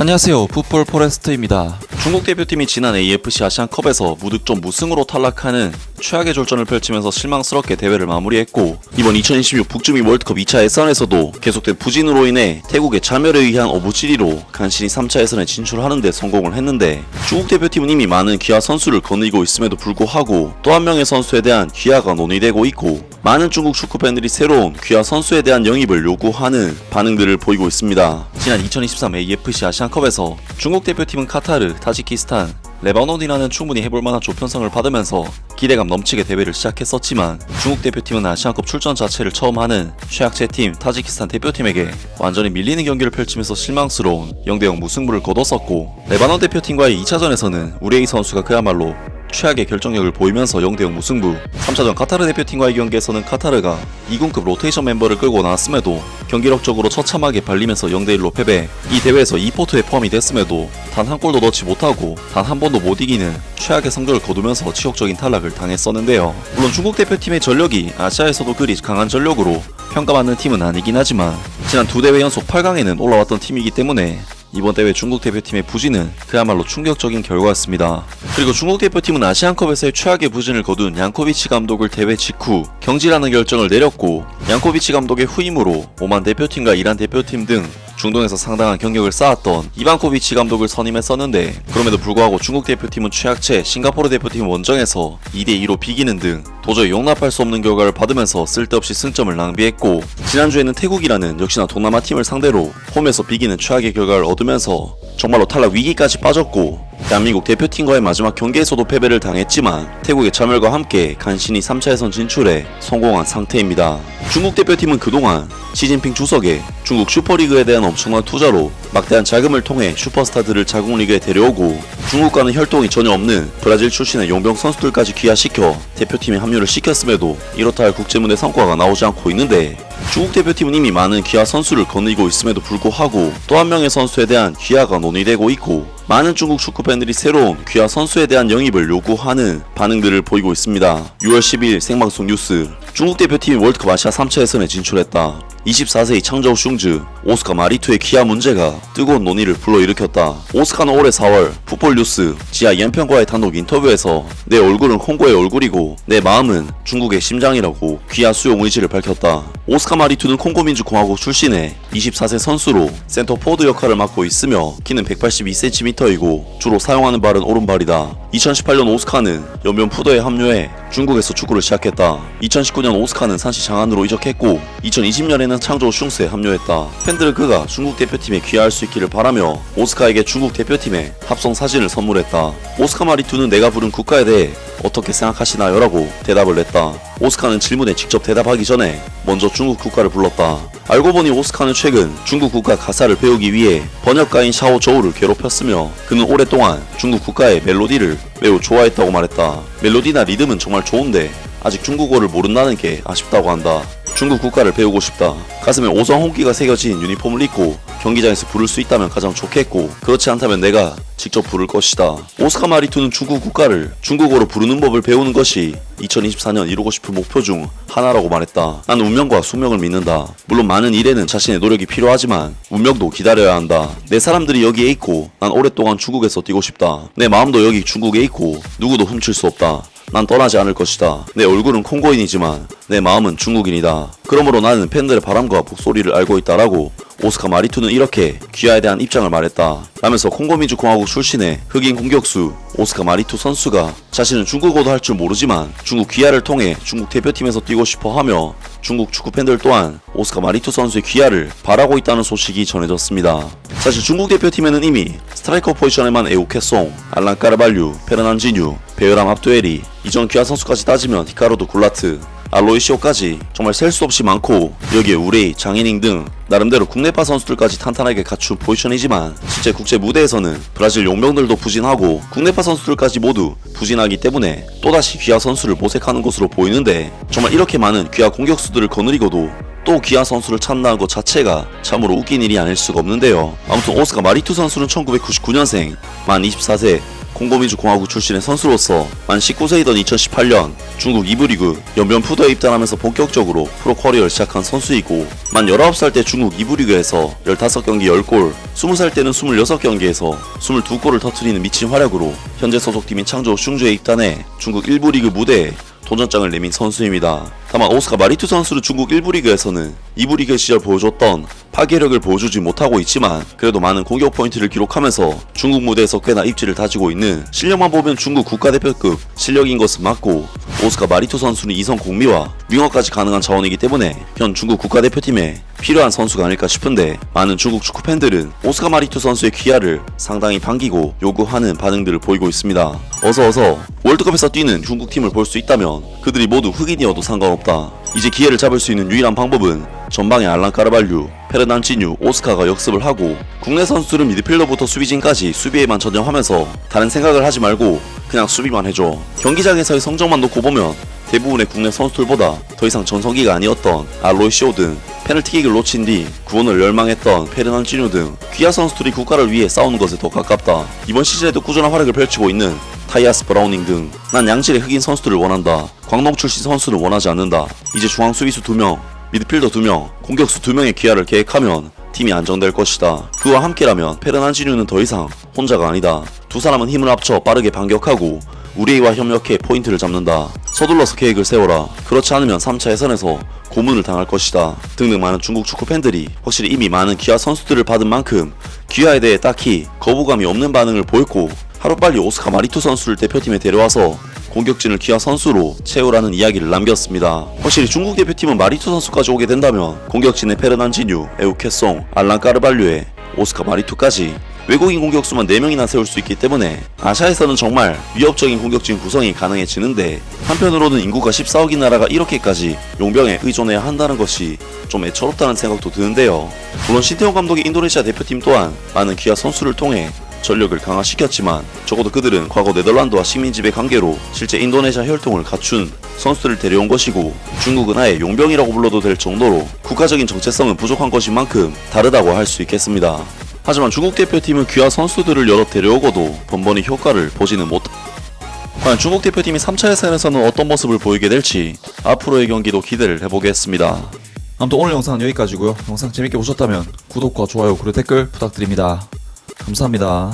안녕하세요, 풋볼 포레스트입니다. 중국 대표팀이 지난 AFC 아시안컵에서 무득점 무승으로 탈락하는 최악의 졸전을 펼치면서 실망스럽게 대회를 마무리했고, 이번 2026 북중미 월드컵 2차 예선에서도 계속된 부진으로 인해 태국의 참여에 의한 어부지리로 간신히 3차 예선에 진출하는 데 성공을 했는데, 중국 대표팀은 이미 많은 귀하 선수를 거느리고 있음에도 불구하고 또 한 명의 선수에 대한 귀하가 논의되고 있고, 많은 중국 축구팬들이 새로운 귀하 선수에 대한 영입을 요구하는 반응들을 보이고 있습니다. 지난 2023 AFC 아시안컵에서 중국 대표팀은 카타르, 타지키스탄, 레바논이라는 충분히 해볼만한 조편성을 받으면서 기대감 넘치게 대회를 시작했었지만, 중국 대표팀은 아시안컵 출전 자체를 처음 하는 최약체팀 타지키스탄 대표팀에게 완전히 밀리는 경기를 펼치면서 실망스러운 0대0 무승부를 거뒀었고, 레바논 대표팀과의 2차전에서는 우레이 선수가 그야말로 최악의 결정력을 보이면서 0대0 무승부, 3차전 카타르 대표팀과의 경기에서는 카타르가 2군급 로테이션 멤버를 끌고 나왔음에도 경기력적으로 처참하게 발리면서 0대1로 패배. 이 대회에서 2포트에 포함이 됐음에도 단 한 골도 넣지 못하고 단 한 번도 못 이기는 최악의 성적을 거두면서 치욕적인 탈락을 당했었는데요. 물론 중국 대표팀의 전력이 아시아에서도 그리 강한 전력으로 평가받는 팀은 아니긴 하지만, 지난 두 대회 연속 8강에는 올라왔던 팀이기 때문에 이번 대회 중국 대표팀의 부진은 그야말로 충격적인 결과였습니다. 그리고 중국 대표팀은 아시안컵에서의 최악의 부진을 거둔 양코비치 감독을 대회 직후 경질하는 결정을 내렸고, 양코비치 감독의 후임으로 오만 대표팀과 이란 대표팀 등 중동에서 상당한 경력을 쌓았던 이반코비치 감독을 선임했었는데, 그럼에도 불구하고 중국 대표팀은 최약체 싱가포르 대표팀 원정에서 2대2로 비기는 등 도저히 용납할 수 없는 결과를 받으면서 쓸데없이 승점을 낭비했고, 지난주에는 태국이라는 역시나 동남아 팀을 상대로 홈에서 비기는 최악의 결과를 얻으면서 정말로 탈락 위기까지 빠졌고, 대한민국 대표팀과의 마지막 경기에서도 패배를 당했지만 태국의 참여과 함께 간신히 3차 예선 진출에 성공한 상태입니다. 중국 대표팀은 그동안 시진핑 주석의 중국 슈퍼리그에 대한 엄청난 투자로 막대한 자금을 통해 슈퍼스타들을 자국 리그에 데려오고, 중국과는 혈통이 전혀 없는 브라질 출신의 용병 선수들까지 귀화시켜 대표팀에 합류를 시켰음에도 이렇다 할 국제무대 성과가 나오지 않고 있는데, 중국 대표팀은 이미 많은 귀화 선수를 거느리고 있음에도 불구하고 또 한 명의 선수에 대한 귀화가 논의되고 있고, 많은 중국 축구팬들이 새로운 귀화 선수에 대한 영입을 요구하는 반응들을 보이고 있습니다. 6월 10일 생방송 뉴스. 중국 대표팀이 월드컵 아시아 3차 예선에 진출했다. 24세의 창저우 슝즈 오스카 마리투의 귀화 문제가 뜨거운 논의를 불러일으켰다. 오스카는 올해 4월 풋볼 뉴스 지하 연평과의 단독 인터뷰에서 내 얼굴은 콩고의 얼굴이고 내 마음은 중국의 심장이라고 귀화 수용 의지를 밝혔다. 오스카 마리투는 콩고민주공화국 출신의 24세 선수로 센터포워드 역할을 맡고 있으며 키는 182cm이고 주로 사용하는 발은 오른발이다. 2018년 오스카는 연변 푸더에 합류해 중국에서 축구를 시작했다. 2019년 오스카는 산시 장안으로 이적했고 2020년에는 창저우 슝스에 합류했다. 팬들은 그가 중국 대표팀에 귀화할 수 있기를 바라며 오스카에게 중국 대표팀의 합성 사진을 선물했다. 오스카 마리투는 내가 부른 국가에 대해 어떻게 생각하시나요? 라고 대답을 냈다. 오스카는 질문에 직접 대답하기 전에 먼저 중국 국가를 불렀다. 알고 보니 오스카는 최근 중국 국가 가사를 배우기 위해 번역가인 샤오 저우를 괴롭혔으며, 그는 오랫동안 중국 국가의 멜로디를 매우 좋아했다고 말했다. 멜로디나 리듬은 정말 좋은데 아직 중국어를 모른다는 게 아쉽다고 한다. 중국 국가를 배우고 싶다. 가슴에 오성 홍기가 새겨진 유니폼을 입고 경기장에서 부를 수 있다면 가장 좋겠고, 그렇지 않다면 내가 직접 부를 것이다. 오스카 마리투는 중국 국가를 중국어로 부르는 법을 배우는 것이 2024년 이루고 싶은 목표 중 하나라고 말했다. 난 운명과 숙명을 믿는다. 물론 많은 일에는 자신의 노력이 필요하지만 운명도 기다려야 한다. 내 사람들이 여기에 있고 난 오랫동안 중국에서 뛰고 싶다. 내 마음도 여기 중국에 있고 누구도 훔칠 수 없다. 난 떠나지 않을 것이다. 내 얼굴은 콩고인이지만 내 마음은 중국인이다. 그러므로 나는 팬들의 바람과 목소리를 알고 있다라고 오스카 마리투는 이렇게 귀화에 대한 입장을 말했다. 라면서 콩고민주공화국 출신의 흑인 공격수 오스카 마리투 선수가 자신은 중국어도 할 줄 모르지만 중국 귀화를 통해 중국 대표팀에서 뛰고 싶어 하며, 중국 축구팬들 또한 오스카 마리투 선수의 귀화를 바라고 있다는 소식이 전해졌습니다. 사실 중국 대표팀에는 이미 스트라이커 포지션에만 에우케송, 알란 까르발류, 페르난지뉴, 베요람 압두에리, 이전 귀화 선수까지 따지면 히카르도 굴라트, 알로이시오까지 정말 셀 수 없이 많고, 여기에 우레이, 장이닝 등 나름대로 국내파 선수들까지 탄탄하게 갖춘 포지션이지만, 실제 국제 무대에서는 브라질 용병들도 부진하고 국내파 선수들까지 모두 부진하기 때문에 또다시 귀화 선수를 모색하는 것으로 보이는데, 정말 이렇게 많은 귀화 공격수들을 거느리고도 또 귀화 선수를 찾는다는 것 자체가 참으로 웃긴 일이 아닐 수가 없는데요. 아무튼 오스카 마리투 선수는 1999년생, 만 24세, 콩고민주공화국 출신의 선수로서 만 19세이던 2018년 중국 2부 리그 연변 푸드에 입단하면서 본격적으로 프로 커리어를 시작한 선수이고, 만 19살 때 중국 2부 리그에서 15경기 10골, 20살 때는 26경기에서 22골을 터뜨리는 미친 활약으로 현재 소속팀인 창조 슝주에 입단해 중국 1부 리그 무대에 도전장을 내민 선수입니다. 다만 오스카 마리투 선수는 중국 1부 리그에서는 2부 리그 시절 보여줬던 파괴력을 보여주지 못하고 있지만, 그래도 많은 공격 포인트를 기록하면서 중국 무대에서 꽤나 입지를 다지고 있는, 실력만 보면 중국 국가대표급 실력인 것은 맞고, 오스카 마리투 선수는 이성 공미와 윙어까지 가능한 자원이기 때문에 현 중국 국가대표팀에 필요한 선수가 아닐까 싶은데, 많은 중국 축구 팬들은 오스카 마리투 선수의 귀하를 상당히 반기고 요구하는 반응들을 보이고 있습니다. 어서 월드컵에서 뛰는 중국 팀을 볼 수 있다면 그들이 모두 흑인이어도 상관없다. 이제 기회를 잡을 수 있는 유일한 방법은 전방에 알란 까르발류, 페르난지뉴, 오스카가 역습을 하고, 국내 선수들은 미드필더부터 수비진까지 수비에만 전념하면서 다른 생각을 하지 말고 그냥 수비만 해줘. 경기장에서의 성적만 놓고 보면 대부분의 국내 선수들보다 더 이상 전성기가 아니었던 알로이시오 등, 페널티킥을 놓친 뒤 구원을 열망했던 페르난지뉴 등 귀하 선수들이 국가를 위해 싸우는 것에 더 가깝다. 이번 시즌에도 꾸준한 활약을 펼치고 있는 타이아스 브라우닝 등, 난 양질의 흑인 선수들을 원한다. 광동 출신 선수는 원하지 않는다. 이제 중앙 수비수 2명, 미드필더 2명, 공격수 2명의 귀하를 계획하면 팀이 안정될 것이다. 그와 함께라면 페르난지뉴는 더 이상 혼자가 아니다. 두 사람은 힘을 합쳐 빠르게 반격하고 우리와 협력해 포인트를 잡는다. 서둘러서 계획을 세워라. 그렇지 않으면 3차 예선에서 고문을 당할 것이다. 등등 많은 중국 축구 팬들이 확실히 이미 많은 귀하 선수들을 받은 만큼 귀하에 대해 딱히 거부감이 없는 반응을 보였고, 하루빨리 오스카 마리투 선수를 대표팀에 데려와서 공격진을 귀하 선수로 채우라는 이야기를 남겼습니다. 확실히 중국 대표팀은 마리투 선수까지 오게 된다면 공격진의 페르난지뉴, 에우케송, 알란 까르발류에 오스카 마리투까지 외국인 공격수만 4명이나 세울 수 있기 때문에 아시아에서는 정말 위협적인 공격진 구성이 가능해지는데, 한편으로는 인구가 14억인 나라가 이렇게까지 용병에 의존해야 한다는 것이 좀 애처롭다는 생각도 드는데요. 물론 신태용 감독의 인도네시아 대표팀 또한 많은 귀하 선수를 통해 전력을 강화시켰지만, 적어도 그들은 과거 네덜란드와 식민지배 관계로 실제 인도네시아 혈통을 갖춘 선수들을 데려온 것이고, 중국은 아예 용병이라고 불러도 될 정도로 국가적인 정체성은 부족한 것인 만큼 다르다고 할 수 있겠습니다. 하지만 중국 대표팀은 귀하 선수들을 여러 데려오고도 번번이 효과를 보지는 못합니다. 과연 중국 대표팀이 3차 예선에서는 어떤 모습을 보이게 될지 앞으로의 경기도 기대를 해보겠습니다. 아무튼 오늘 영상은 여기까지고요. 영상 재밌게 보셨다면 구독과 좋아요 그리고 댓글 부탁드립니다. 감사합니다.